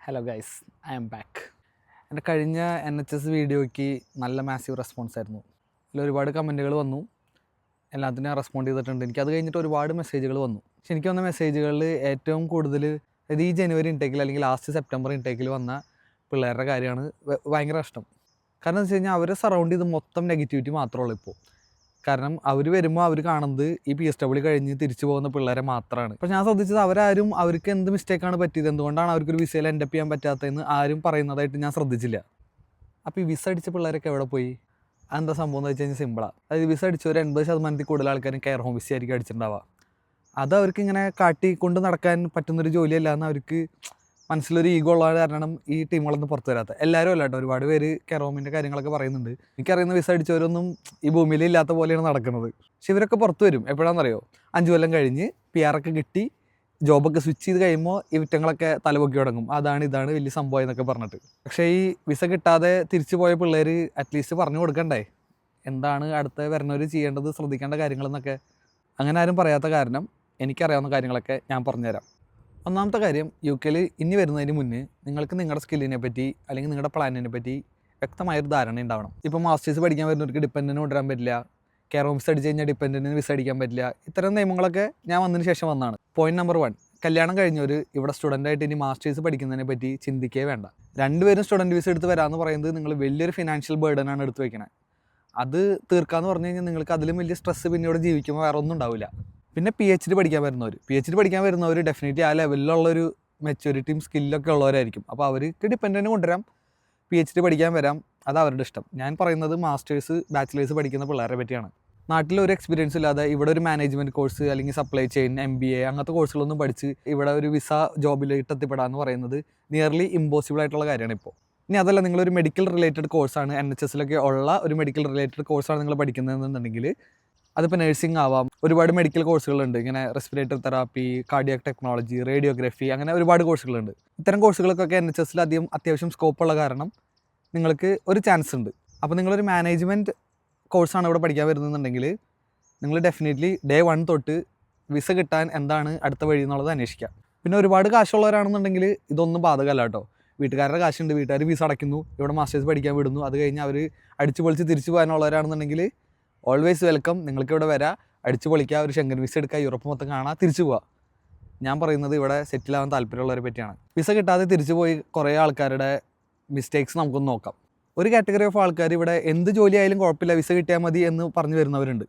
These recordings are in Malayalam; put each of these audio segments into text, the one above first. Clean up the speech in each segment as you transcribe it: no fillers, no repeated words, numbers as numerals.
Hello guys, I M back. എൻ്റെ കഴിഞ്ഞ NHS വീഡിയോയ്ക്ക് നല്ല മാസീവ് റെസ്പോൺസ് ആയിരുന്നു. അതിൽ ഒരുപാട് കമൻറ്റുകൾ വന്നു, എല്ലാത്തിനും റെസ്പോണ്ട് ചെയ്തിട്ടുണ്ട്. എനിക്കത് കഴിഞ്ഞിട്ട് ഒരുപാട് മെസ്സേജുകൾ വന്നു. പക്ഷെ എനിക്ക് വന്ന മെസ്സേജുകളിൽ ഏറ്റവും കൂടുതൽ അതായത് ഈ ജനുവരി ഇൻടേക്കിൽ അല്ലെങ്കിൽ ലാസ്റ്റ് സെപ്റ്റംബർ ഇൻടേക്കിൽ വന്ന പിള്ളേരുടെ കാര്യമാണ് ഭയങ്കര ഇഷ്ടം. കാരണം എന്ന് വെച്ച് കഴിഞ്ഞാൽ അവരെ സറൗണ്ട് ചെയ്ത് മൊത്തം നെഗറ്റിവിറ്റി മാത്രമേ ഉള്ളൂ ഇപ്പോൾ. കാരണം അവർ വരുമ്പോൾ അവർ കാണുന്നത് ഈ PSW കഴിഞ്ഞ് തിരിച്ചു പോകുന്ന പിള്ളേരെ മാത്രമാണ്. അപ്പോൾ ഞാൻ ശ്രദ്ധിച്ചത് അവരാരും അവർക്ക് എന്ത് മിസ്റ്റേക്കാണ് പറ്റിയത്, എന്തുകൊണ്ടാണ് അവർക്കൊരു വിസയിൽ എൻഡപ്പ് ചെയ്യാൻ പറ്റാത്തതെന്ന് ആരും പറയുന്നതായിട്ട് ഞാൻ ശ്രദ്ധിച്ചില്ല. അപ്പോൾ ഈ വിസ അടിച്ച പിള്ളേരൊക്കെ എവിടെ പോയി? അതെന്താ സംഭവം എന്ന് വെച്ച് കഴിഞ്ഞാൽ സിമ്പിളാണ്. അതായത് വിസ അടിച്ച ഒരു 80% കൂടുതൽ ആൾക്കാരും കെയർ ഹോം വിസ ആയിരിക്കും അടിച്ചിട്ടുണ്ടാവുക. അത് അവർക്ക് ഇങ്ങനെ കാട്ടിക്കൊണ്ട് നടക്കാൻ പറ്റുന്നൊരു ജോലിയല്ല എന്ന് അവർക്ക് മനസ്സിലൊരു ഈഗോ ഉള്ള കാരണം ഈ ടീമുകളൊന്നും പുറത്തു വരാത്ത എല്ലാവരും അല്ല കേട്ടോ. ഒരുപാട് പേര് കെയർ ഹോമിൻ്റെ കാര്യങ്ങളൊക്കെ പറയുന്നുണ്ട്. എനിക്കറിയുന്ന വിസ അടിച്ചവരൊന്നും ഈ ഭൂമിയിൽ ഇല്ലാത്ത പോലെയാണ് നടക്കുന്നത്. പക്ഷെ ഇവരൊക്കെ പുറത്ത് വരും. എപ്പോഴാണെന്നറിയോ? 5 കൊല്ലം കഴിഞ്ഞ് PR ഒക്കെ കിട്ടി ജോബൊക്കെ സ്വിച്ച് ചെയ്ത് കഴിയുമ്പോൾ ഈ വിറ്റങ്ങളൊക്കെ തലപൊക്കി തുടങ്ങും. ഇതാണ് വലിയ സംഭവം എന്നൊക്കെ പറഞ്ഞിട്ട്. പക്ഷേ ഈ വിസ കിട്ടാതെ തിരിച്ചു പോയ പിള്ളേർ അറ്റ്ലീസ്റ്റ് പറഞ്ഞു കൊടുക്കണ്ടേ എന്താണ് അടുത്ത വരുന്നവർ ചെയ്യേണ്ടത്, ശ്രദ്ധിക്കേണ്ട കാര്യങ്ങളെന്നൊക്കെ. അങ്ങനെ ആരും പറയാത്ത കാരണം എനിക്കറിയാവുന്ന കാര്യങ്ങളൊക്കെ ഞാൻ പറഞ്ഞുതരാം. ഒന്നാമത്തെ കാര്യം, UK ഇനി വരുന്നതിന് മുന്നേ നിങ്ങൾക്ക് നിങ്ങളുടെ സ്കില്ലിനെ പറ്റി അല്ലെങ്കിൽ നിങ്ങളുടെ പ്ലാനിനെ പറ്റി വ്യക്തമായൊരു ധാരണ ഉണ്ടാവണം. ഇപ്പോൾ മാസ്റ്റേഴ്സ് പഠിക്കാൻ വരുന്നവർക്ക് ഡിപ്പെൻഡൻറ്റ് കൊണ്ടുവരാൻ പറ്റില്ല, കെയർ ഹോം വിസ അടിച്ച് കഴിഞ്ഞാൽ ഡിപ്പെൻഡൻറ്റിന് വിസ അടിക്കാൻ പറ്റില്ല. ഇത്തരം നിയമങ്ങളൊക്കെ ഞാൻ വന്നതിന് ശേഷം വന്നതാണ്. പോയിന്റ് നമ്പർ 1, കല്യാണം കഴിഞ്ഞവർ ഇവിടെ സ്റ്റുഡൻ്റായിട്ട് ഇനി മാസ്റ്റേഴ്സ് പഠിക്കുന്നതിനെ പറ്റി ചിന്തിക്കേ വേണ്ട. രണ്ടുപേരും സ്റ്റുഡൻറ്റ് വിസ എടുത്ത് വരാമെന്ന് പറയുന്നത് നിങ്ങൾ വലിയൊരു ഫിനാൻഷ്യൽ ബേർഡനാണ് എടുത്ത് വയ്ക്കണത്. അത് തീർക്കാമെന്ന് പറഞ്ഞു കഴിഞ്ഞാൽ നിങ്ങൾക്ക് അതിലും വലിയ സ്ട്രെസ്സ് പിന്നീട് ജീവിക്കുമ്പോൾ വേറെ ഒന്നും ഉണ്ടാവില്ല. പിന്നെ PhD പഠിക്കാൻ വരുന്നവർ ഡെഫിനറ്റ്ലി ആ ലെവലിലുള്ളൊരു മെച്യൂരിറ്റിയും സ്കില്ലൊക്കെ ഉള്ളവരായിരിക്കും. അപ്പോൾ അവർക്ക് ഡിപ്പെൻഡൻറ്റ് കൊണ്ടുവരാം, PhD പഠിക്കാൻ വരാം, അത് അവരുടെ ഇഷ്ടം. ഞാൻ പറയുന്നത് മാസ്റ്റേഴ്സ് ബാച്ചിലേഴ്സ് പഠിക്കുന്ന പിള്ളേരെ പറ്റിയാണ്. നാട്ടിൽ ഒരു എക്സ്പീരിയൻസ് ഇല്ലാതെ ഇവിടെ ഒരു മാനേജ്മെൻറ്റ് കോഴ്സ് അല്ലെങ്കിൽ സപ്ലൈ ചെയിൻ MBA അങ്ങനത്തെ കോഴ്സുകളൊന്നും പഠിച്ച് ഇവിടെ ഒരു വിസ ജോബിലേക്ക് എത്തിപ്പെടാമെന്ന് പറയുന്നത് നിയർലി ഇമ്പോസിബിൾ ആയിട്ടുള്ള കാര്യമാണ് ഇപ്പോൾ. ഇനി അതല്ല, നിങ്ങളൊരു മെഡിക്കൽ റിലേറ്റഡ് കോഴ്സാണ്, NHS ഉള്ള ഒരു മെഡിക്കൽ റിലേറ്റഡ് കോഴ്സാണ് നിങ്ങൾ പഠിക്കുന്നതെന്നുണ്ടെങ്കിൽ അതിപ്പോൾ നഴ്സിംഗ് ആവാം. ഒരുപാട് മെഡിക്കൽ കോഴ്സുകളുണ്ട്, ഇങ്ങനെ respiratory therapy, cardiac technology, radiography, അങ്ങനെ ഒരുപാട് കോഴ്സുകളുണ്ട്. ഇത്തരം കോഴ്സുകൾക്കൊക്കെ NHS അത്യാവശ്യം സ്കോപ്പുള്ള കാരണം നിങ്ങൾക്ക് ഒരു ചാൻസ് ഉണ്ട്. അപ്പോൾ നിങ്ങളൊരു മാനേജ്മെൻറ്റ് കോഴ്സാണ് ഇവിടെ പഠിക്കാൻ വരുന്നതെന്നുണ്ടെങ്കിൽ നിങ്ങൾ ഡെഫിനറ്റ്ലി ഡേ 1 തൊട്ട് വിസ കിട്ടാൻ എന്താണ് അടുത്ത വഴി എന്നുള്ളത് അന്വേഷിക്കാം. പിന്നെ ഒരുപാട് കാശുള്ളവരാണെന്നുണ്ടെങ്കിൽ ഇതൊന്നും ബാധകമല്ല കേട്ടോ. വീട്ടുകാരുടെ കാശുണ്ട്, വീട്ടുകാർ വിസ അടയ്ക്കുന്നു, ഇവിടെ മാസ്റ്റേഴ്സ് പഠിക്കാൻ വിടുന്നു, അത് കഴിഞ്ഞ് അവർ അടിച്ചു പൊളിച്ച് തിരിച്ചു പോകാനുള്ളവരാണെന്നുണ്ടെങ്കിൽ ഓൾവേസ് വെൽക്കം. നിങ്ങൾക്ക് ഇവിടെ വരാം, അടിച്ചു പൊളിക്കുക, ഒരു ഷെങ്കൻ വിസ എടുക്കുക, യൂറോപ്പ് മൊത്തം കാണാം, തിരിച്ചു പോവുക. ഞാൻ പറയുന്നത് ഇവിടെ സെറ്റിലാവാൻ താല്പര്യമുള്ളവരെ പറ്റിയാണ്. വിസ കിട്ടാതെ തിരിച്ചു പോയി കുറേ ആൾക്കാരുടെ മിസ്റ്റേക്സ് നമുക്കൊന്ന് നോക്കാം. ഒരു കാറ്റഗറി ഓഫ് ആൾക്കാർ ഇവിടെ എന്ത് ജോലി ആയാലും കുഴപ്പമില്ല, വിസ കിട്ടിയാൽ മതി എന്ന് പറഞ്ഞു വരുന്നവരുണ്ട്.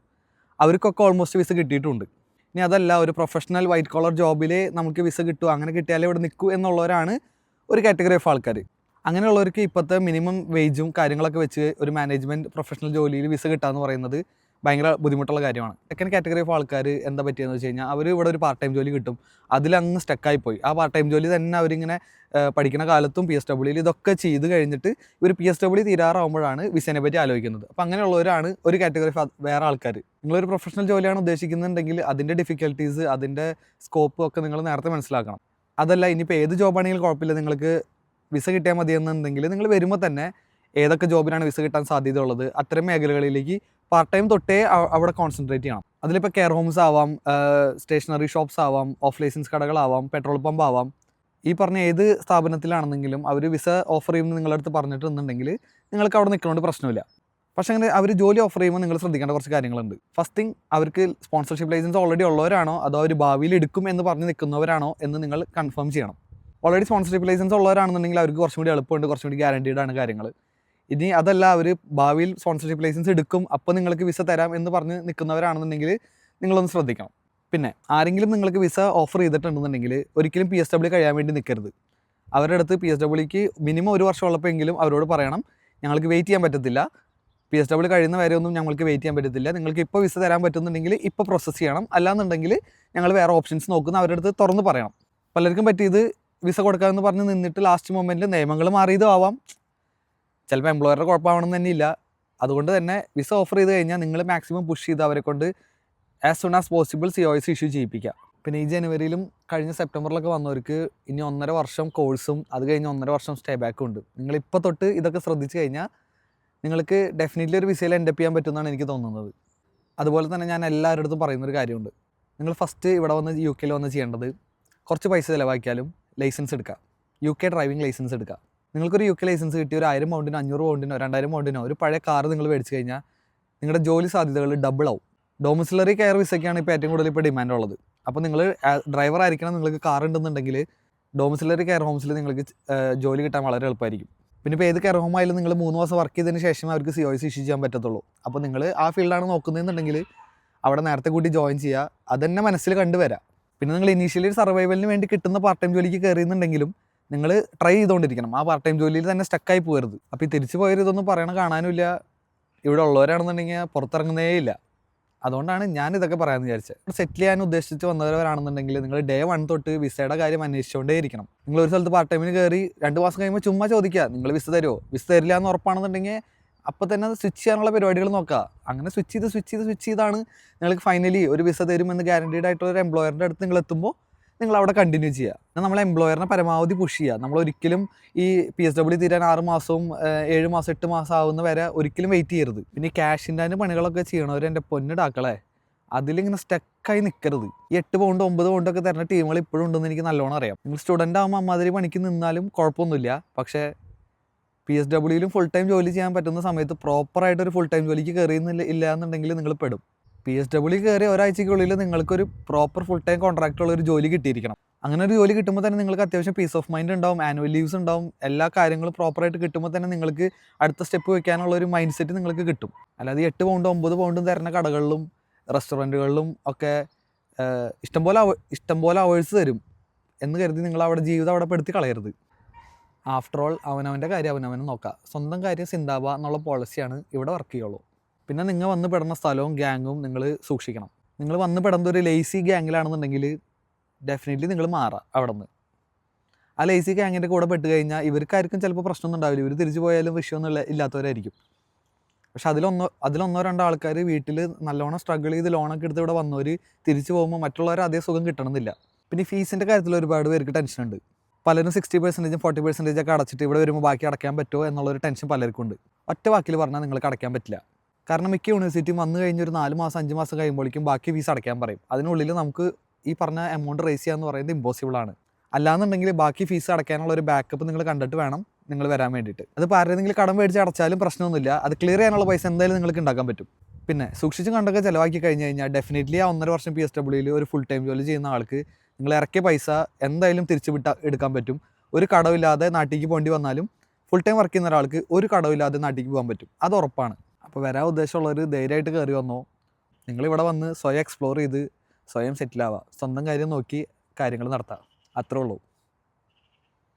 അവർക്കൊക്കെ ഓൾമോസ്റ്റ് വിസ കിട്ടിയിട്ടുണ്ട്. ഇനി അതല്ല, ഒരു പ്രൊഫഷണൽ വൈറ്റ് കോളർ ജോബിൽ നമുക്ക് വിസ കിട്ടുമോ, അങ്ങനെ കിട്ടിയാലേ ഇവിടെ നിൽക്കൂ എന്നുള്ളവരാണ് ഒരു കാറ്റഗറി ഓഫ് ആൾക്കാർ. അങ്ങനെയുള്ളവർക്ക് ഇപ്പോഴത്തെ മിനിമം വേജും കാര്യങ്ങളൊക്കെ വെച്ച് ഒരു മാനേജ്മെൻറ്റ് പ്രൊഫഷണൽ ജോലിയിൽ വിസ കിട്ടുകയെന്ന് പറയുന്നത് ഭയങ്കര ബുദ്ധിമുട്ടുള്ള കാര്യമാണ്. സെക്കൻഡ് കാറ്റഗറി ഓഫ് ആൾക്കാർ എന്താ പറ്റിയെന്ന് വെച്ച് കഴിഞ്ഞാൽ അവർ ഇവിടെ ഒരു പാർട്ട് ടൈം ജോലി കിട്ടും, അതിലങ്ങ് സ്റ്റക്കായിപ്പോയി. ആ പാർട്ട് ടൈം ജോലി തന്നെ അവരിങ്ങനെ പഠിക്കുന്ന കാലത്തും PSW ഇതൊക്കെ ചെയ്ത് കഴിഞ്ഞിട്ട് ഒരു PSW തീരാറാവുമ്പോഴാണ് വിസേനെ പറ്റി ആലോചിക്കുന്നത്. അപ്പോൾ അങ്ങനെയുള്ളവരാണ് ഒരു കാറ്റഗറി ഓഫ് വേറെ ആൾക്കാർ. നിങ്ങളൊരു പ്രൊഫഷണൽ ജോലിയാണ് ഉദ്ദേശിക്കുന്നുണ്ടെങ്കിൽ അതിൻ്റെ ഡിഫിക്കൽട്ടീസ്, അതിൻ്റെ സ്കോപ്പ് ഒക്കെ നിങ്ങൾ നേരത്തെ മനസ്സിലാക്കണം. അതല്ല, ഇനിയിപ്പോൾ ഏത് ജോബാണെങ്കിലും കുഴപ്പമില്ല, നിങ്ങൾക്ക് വിസ കിട്ടിയാൽ മതിയെന്നുണ്ടെങ്കിൽ നിങ്ങൾ വരുമ്പോൾ തന്നെ ഏതൊക്കെ ജോബിനാണ് വിസ കിട്ടാൻ സാധ്യതയുള്ളത് അത്തരം മേഖലകളിലേക്ക് പാർട്ട് ടൈം തൊട്ടേ അവിടെ കോൺസെൻട്രേറ്റ് ചെയ്യണം. അതിലിപ്പോൾ കെയർ ഹോംസ് ആവാം, സ്റ്റേഷനറി ഷോപ്സ് ആവാം, ഓഫ് ലൈസൻസ് കടകളാവാം, പെട്രോൾ പമ്പ് ആവാം. ഈ പറഞ്ഞ ഏത് സ്ഥാപനത്തിലാണെന്നെങ്കിലും അവർ വിസ ഓഫർ ചെയ്യുമ്പോൾ നിങ്ങളടുത്ത് പറഞ്ഞിട്ടുണ്ടെങ്കിൽ നിങ്ങൾക്ക് അവിടെ നിൽക്കുന്നതുകൊണ്ട് പ്രശ്നമില്ല. പക്ഷേ അങ്ങനെ അവർ ജോലി ഓഫർ ചെയ്യുമ്പോൾ നിങ്ങൾ ശ്രദ്ധിക്കേണ്ട കുറച്ച് കാര്യങ്ങളുണ്ട്. ഫസ്റ്റ് തിങ്, അവർക്ക് സ്പോൺസർഷിപ്പ് ലൈസൻസ് ഓൾറെഡി ഉള്ളവരാണോ അതോ അവർ ഭാവിയിൽ എടുക്കും എന്ന് പറഞ്ഞ് നിൽക്കുന്നവരാണോ എന്ന് നിങ്ങൾ കൺഫേം ചെയ്യണം. ഓൾറെഡി സ്പോൺസർഷിപ്പ് ലൈസൻസ് ഉള്ളവരാണെന്നുണ്ടെങ്കിൽ അവർക്ക് കുറച്ചും കൂടി എളുപ്പമുണ്ട്, കുറച്ചും കൂടി ഗ്യാരണ്ടീഡ് ആണ് കാര്യങ്ങൾ. ഇനി അതല്ല, അവർ ഭാവിയിൽ സ്പോൺസർഷിപ്പ് ലൈസൻസ് എടുക്കും അപ്പോൾ നിങ്ങൾക്ക് വിസ തരാം എന്ന് പറഞ്ഞ് നിൽക്കുന്നവരാണെന്നുണ്ടെങ്കിൽ നിങ്ങളൊന്ന് ശ്രദ്ധിക്കണം. പിന്നെ ആരെങ്കിലും നിങ്ങൾക്ക് വിസ ഓഫർ ചെയ്തിട്ടുണ്ടെന്നുണ്ടെങ്കിൽ ഒരിക്കലും PSW കഴിയാൻ വേണ്ടി നിൽക്കരുത്. അവരുടെ അടുത്ത് PSWക്ക് മിനിമം 1 വർഷം ഉള്ളപ്പോഴെങ്കിലും അവരോട് പറയണം, ഞങ്ങൾക്ക് വെയിറ്റ് ചെയ്യാൻ പറ്റത്തില്ല, PSW കഴിയുന്ന വരെ ഒന്നും ഞങ്ങൾക്ക് വെയിറ്റ് ചെയ്യാൻ പറ്റത്തില്ല, നിങ്ങൾക്ക് ഇപ്പോൾ വിസ തരാൻ പറ്റുന്നുണ്ടെങ്കിൽ ഇപ്പോൾ പ്രോസസ്സ് ചെയ്യണം, അല്ലാന്നുണ്ടെങ്കിൽ ഞങ്ങൾ വേറെ ഓപ്ഷൻസ് നോക്കുന്ന അവരുടെ അടുത്ത് തുറന്ന് പറയണം. പലർക്കും പറ്റിയത് വിസ കൊടുക്കാമെന്ന് പറഞ്ഞ് നിന്നിട്ട് ലാസ്റ്റ് മൊമെൻറ്റിൽ നിയമങ്ങൾ മാറിയതും ആവാം, ചിലപ്പോൾ എംപ്ലോയറുടെ കുഴപ്പമാവണമെന്ന് തന്നെ ഇല്ല. അതുകൊണ്ട് തന്നെ വിസ ഓഫർ ചെയ്ത് കഴിഞ്ഞാൽ നിങ്ങൾ മാക്സിമം പുഷ് ചെയ്ത് അവരെ കൊണ്ട് as soon as possible COS issue ചെയ്യിപ്പിക്കുക. പിന്നെ ഈ ജനുവരിയിലും കഴിഞ്ഞ സെപ്റ്റംബറിലൊക്കെ വന്നവർക്ക് ഇനി 1.5 വർഷം കോഴ്സും അത് കഴിഞ്ഞ് 1.5 വർഷം സ്റ്റേ ബാക്കും ഉണ്ട്. നിങ്ങളിപ്പോൾ തൊട്ട് ഇതൊക്കെ ശ്രദ്ധിച്ച് കഴിഞ്ഞാൽ നിങ്ങൾക്ക് ഡെഫിനറ്റ്ലി ഒരു വിസയിൽ എൻഡപ്പ് ചെയ്യാൻ പറ്റുമെന്നാണ് എനിക്ക് തോന്നുന്നത്. അതുപോലെ തന്നെ ഞാൻ എല്ലാവരുടെ അടുത്തും പറയുന്നൊരു കാര്യമുണ്ട്, നിങ്ങൾ ഫസ്റ്റ് ഇവിടെ വന്ന് UK വന്ന് ചെയ്യേണ്ടത് കുറച്ച് പൈസ ചിലവാക്കിയാലും ലൈസൻസ് എടുക്കുക. UK ഡ്രൈവിംഗ് ലൈസൻസ് എടുക്കുക. നിങ്ങൾക്കൊരു UK ലൈസൻസ് കിട്ടി ഒരു 1000 പൗണ്ടിനോ 500 പൗണ്ടിനോ 2000 പൗണ്ടിനോ ഒരു പഴയ കാർ നിങ്ങൾ മേടിച്ച് കഴിഞ്ഞാൽ നിങ്ങളുടെ ജോലി സാധ്യതകൾ ഡബിൾ ആവും. ഡൊമിസിലറി കെയർ വിസയ്ക്കാണ് ഇപ്പോൾ ഏറ്റവും കൂടുതൽ ഇപ്പോൾ ഡിമാൻഡ് ഉള്ളത്. അപ്പോൾ നിങ്ങൾ ഡ്രൈവർ ആയിരിക്കണം, നിങ്ങൾക്ക് കാർ ഉണ്ടെന്നുണ്ടെങ്കിൽ ഡൊമിസിലറി കെയർ ഹോംസിൽ നിങ്ങൾക്ക് ജോലി കിട്ടാൻ വളരെ എളുപ്പമായിരിക്കും. പിന്നെ ഇപ്പോൾ ഏത് കെയർ ഹോം ആയാലും നിങ്ങൾ 3 മാസം വർക്ക് ചെയ്തതിന് ശേഷം അവർക്ക് COS ഇഷ്യൂ ചെയ്യാൻ പറ്റത്തുള്ളൂ. അപ്പോൾ നിങ്ങൾ ആ ഫീൽഡാണ് നോക്കുന്നതെന്നുണ്ടെങ്കിൽ അവിടെ നേരത്തെ കൂട്ടി ജോയിൻ ചെയ്യുക. അതെന്നെ മനസ്സിൽ കണ്ടുവരാം. പിന്നെ നിങ്ങൾ ഇനീഷ്യലി സർവൈവലിന് വേണ്ടി കിട്ടുന്ന പാർട്ട് ടൈം ജോലിക്ക് കയറിയെന്നുണ്ടെങ്കിലും നിങ്ങൾ ട്രൈ ചെയ്തുകൊണ്ടിരിക്കണം. ആ പാർട്ട് ടൈം ജോലിയിൽ തന്നെ സ്റ്റക്കായി പോകരുത്. അപ്പോൾ ഈ തിരിച്ചു പോയൊരു ഇതൊന്നും പറയണ കാണാനുമില്ല. ഇവിടെ ഉള്ളവരാണെന്നുണ്ടെങ്കിൽ പുറത്തിറങ്ങുന്നേ ഇല്ല. അതുകൊണ്ടാണ് ഞാൻ ഇതൊക്കെ പറയാമെന്ന് വിചാരിച്ചത്. സെറ്റിൽ ചെയ്യാൻ ഉദ്ദേശിച്ച് വന്നവരാണെന്നുണ്ടെങ്കിൽ നിങ്ങൾ ഡേ 1 തൊട്ട് വിസയുടെ കാര്യം അന്വേഷിച്ചുകൊണ്ടേ ഇരിക്കണം. നിങ്ങൾ ഒരു സ്ഥലത്ത് പാർട്ട് ടൈമിന് കയറി 2 മാസം കഴിയുമ്പോൾ ചുമ്മാ ചോദിക്കുക, നിങ്ങൾ വിസ തരുമോ? വിസ തരില്ല എന്ന് ഉറപ്പാണെന്നുണ്ടെങ്കിൽ അപ്പോൾ തന്നെ അത് സ്വിച്ച് ചെയ്യാനുള്ള പരിപാടികൾ നോക്കുക. അങ്ങനെ സ്വിച്ച് ചെയ്താണ് നിങ്ങൾക്ക് ഫൈനലി ഒരു വിസ തരുമെന്ന് ഗ്യാരണ്ടീഡ് ആയിട്ടുള്ള ഒരു എംപ്ലോയറിൻ്റെ അടുത്ത് നിങ്ങൾ എത്തുമ്പോൾ നിങ്ങൾ അവിടെ കണ്ടിന്യൂ ചെയ്യുക. നമ്മൾ എംപ്ലോയറിനെ പരമാവധി പുഷ് ചെയ്യുക. നമ്മൾ ഒരിക്കലും ഈ PSW തീരാൻ 6 മാസവും 7 മാസം 8 മാസം ആവുന്ന വരെ ഒരിക്കലും വെയിറ്റ് ചെയ്യരുത്. പിന്നെ ക്യാഷിൻ്റെ പണികളൊക്കെ ചെയ്യണവർ എൻ്റെ പൊന്നിടാക്കളെ അതിലിങ്ങനെ സ്റ്റക്കായി നിൽക്കരുത്. ഈ 8 പൗണ്ട് 9 പൗണ്ടൊക്കെ തരുന്ന ടീമുകൾ ഇപ്പോഴും ഉണ്ടെന്ന് എനിക്ക് നല്ലോണം അറിയാം. നിങ്ങൾ സ്റ്റുഡൻ്റ് ആകുമ്പോൾ അമ്മാതിരി പണിക്ക് നിന്നാലും കുഴപ്പമൊന്നുമില്ല. പക്ഷേ PSWയിലും ഫുൾ ടൈം ജോലി ചെയ്യാൻ പറ്റുന്ന സമയത്ത് പ്രോപ്പറായിട്ടൊരു ഫുൾ ടൈം ജോലിക്ക് കയറിയില്ല എന്നുണ്ടെങ്കിൽ നിങ്ങൾ പെടും. PSW കയറി ഒരാഴ്ചയ്ക്കുള്ളിൽ നിങ്ങൾക്കൊരു പ്രോപ്പർ ഫുൾ ടൈം കോൺട്രാക്റ്റുള്ള ഒരു ജോലി കിട്ടിയിരിക്കണം. അങ്ങനെ ഒരു ജോലി കിട്ടുമ്പോൾ തന്നെ നിങ്ങൾക്ക് അത്യാവശ്യം പീസ് ഓഫ് മൈൻഡ് ഉണ്ടാവും, ആനുവൽ ലീവ്സ് ഉണ്ടാവും, എല്ലാ കാര്യങ്ങളും പ്രോപ്പറായിട്ട് കിട്ടുമ്പോൾ തന്നെ നിങ്ങൾക്ക് അടുത്ത സ്റ്റെപ്പ് വെക്കാനുള്ള ഒരു മൈൻഡ് സെറ്റ് നിങ്ങൾക്ക് കിട്ടും. അല്ലാതെ 8 പൗണ്ടും 9 പൗണ്ടും തരുന്ന കടകളിലും റെസ്റ്റോറൻറ്റുകളിലും ഒക്കെ ഇഷ്ടംപോലെ അവേഴ്സ് തരും എന്ന് കരുതി നിങ്ങൾ അവിടെ ജീവിതം അവിടെ പെടുത്തി കളയരുത്. ആഫ്റ്റർ ഓൾ അവനവൻ്റെ കാര്യം അവനവനെ നോക്കുക. സ്വന്തം കാര്യം സിന്താബ എന്നുള്ള പോളിസിയാണ് ഇവിടെ വർക്ക് ചെയ്യുള്ളൂ. പിന്നെ നിങ്ങൾ വന്ന് പെടുന്ന സ്ഥലവും ഗ്യാങ്ങും നിങ്ങൾ സൂക്ഷിക്കണം. നിങ്ങൾ വന്ന് പെടുന്ന ഒരു ലേസി ഗ്യാങ്ങിലാണെന്നുണ്ടെങ്കിൽ ഡെഫിനറ്റ്ലി നിങ്ങൾ മാറാം അവിടെ നിന്ന്. ആ ലേസി ഗ്യാങ്ങിൻ്റെ കൂടെ പെട്ട് കഴിഞ്ഞാൽ ഇവർക്കായിരിക്കും ചിലപ്പോൾ പ്രശ്നമൊന്നും ഉണ്ടാവില്ല, ഇവർ തിരിച്ചു പോയാലും വിഷയമൊന്നും ഇല്ലാത്തവരായിരിക്കും. പക്ഷെ അതിലൊന്നോ രണ്ടോ ആൾക്കാർ വീട്ടിൽ നല്ലോണം സ്ട്രഗിൾ ചെയ്ത് ലോണൊക്കെ എടുത്ത് ഇവിടെ വന്നവർ തിരിച്ചു പോകുമ്പോൾ മറ്റുള്ളവർ അതേ സുഖം കിട്ടണമെന്നില്ല. പിന്നെ ഫീസിൻ്റെ കാര്യത്തിൽ ഒരുപാട് പേർക്ക് ടെൻഷനുണ്ട്. പലരും 60% 40% ഒക്കെ അടച്ചിട്ട് ഇവിടെ വരുമ്പോൾ ബാക്കി അടയ്ക്കാൻ പറ്റുമോ എന്നുള്ളൊരു ടെൻഷൻ പലർക്കും ഉണ്ട്. ഒറ്റ വാക്കിൽ പറഞ്ഞാൽ നിങ്ങൾക്ക് അടയ്ക്കാൻ പറ്റില്ല. കാരണം മിക്ക യൂണിവേഴ്സിറ്റിയും വന്നു കഴിഞ്ഞ് ഒരു 4 മാസം 5 മാസം കഴിയുമ്പോഴേക്കും ബാക്കി ഫീസ് അടയ്ക്കാൻ പറയും. അതിനുള്ളിൽ നമുക്ക് ഈ പറഞ്ഞ എമൗണ്ട് റേസ് ചെയ്യുക എന്ന് പറയുന്നത് ഇമ്പോസിബിളാണ്. അല്ലാന്നുണ്ടെങ്കിൽ ബാക്കി ഫീസ് അടയ്ക്കാനുള്ള ഒരു ബാക്കപ്പ് നിങ്ങൾ കണ്ടിട്ട് വേണം നിങ്ങൾ വരാൻ വേണ്ടിയിട്ട്. അത് ആരെങ്കിലും കടം മേടിച്ച് അടച്ചാലും പ്രശ്നമൊന്നുമില്ല, അത് ക്ലിയർ ചെയ്യാനുള്ള പൈസ എന്തായാലും നിങ്ങൾക്ക് ഉണ്ടാക്കാൻ പറ്റും. പിന്നെ സൂക്ഷിച്ച് കണ്ടൊക്കെ ചിലവാക്കി കഴിഞ്ഞ് കഴിഞ്ഞാൽ ഡെഫിനറ്റ്ലി ആ 1.5 വർഷം PSWയിൽ ഒരു ഫുൾ ടൈം ജോലി ചെയ്യുന്ന ആൾക്ക് നിങ്ങൾ ഇറക്കിയ പൈസ എന്തായാലും തിരിച്ചു എടുക്കാൻ പറ്റും. ഒരു കടവില്ലാതെ നാട്ടിലേക്ക് പോകേണ്ടി വന്നാലും ഫുൾ ടൈം വർക്ക് ചെയ്യുന്ന ഒരാൾക്ക് ഒരു കടവില്ലാതെ നാട്ടിലേക്ക് പോകാൻ പറ്റും, അത് ഉറപ്പാണ്. അപ്പോൾ വരാൻ ഉദ്ദേശമുള്ളവർ ധൈര്യമായിട്ട് കയറി വന്നോ. നിങ്ങളിവിടെ വന്ന് സ്വയം എക്സ്പ്ലോർ ചെയ്ത് സ്വയം സെറ്റിലാവുക, സ്വന്തം കാര്യം നോക്കി കാര്യങ്ങൾ നടത്തുക, അത്രേ ഉള്ളൂ.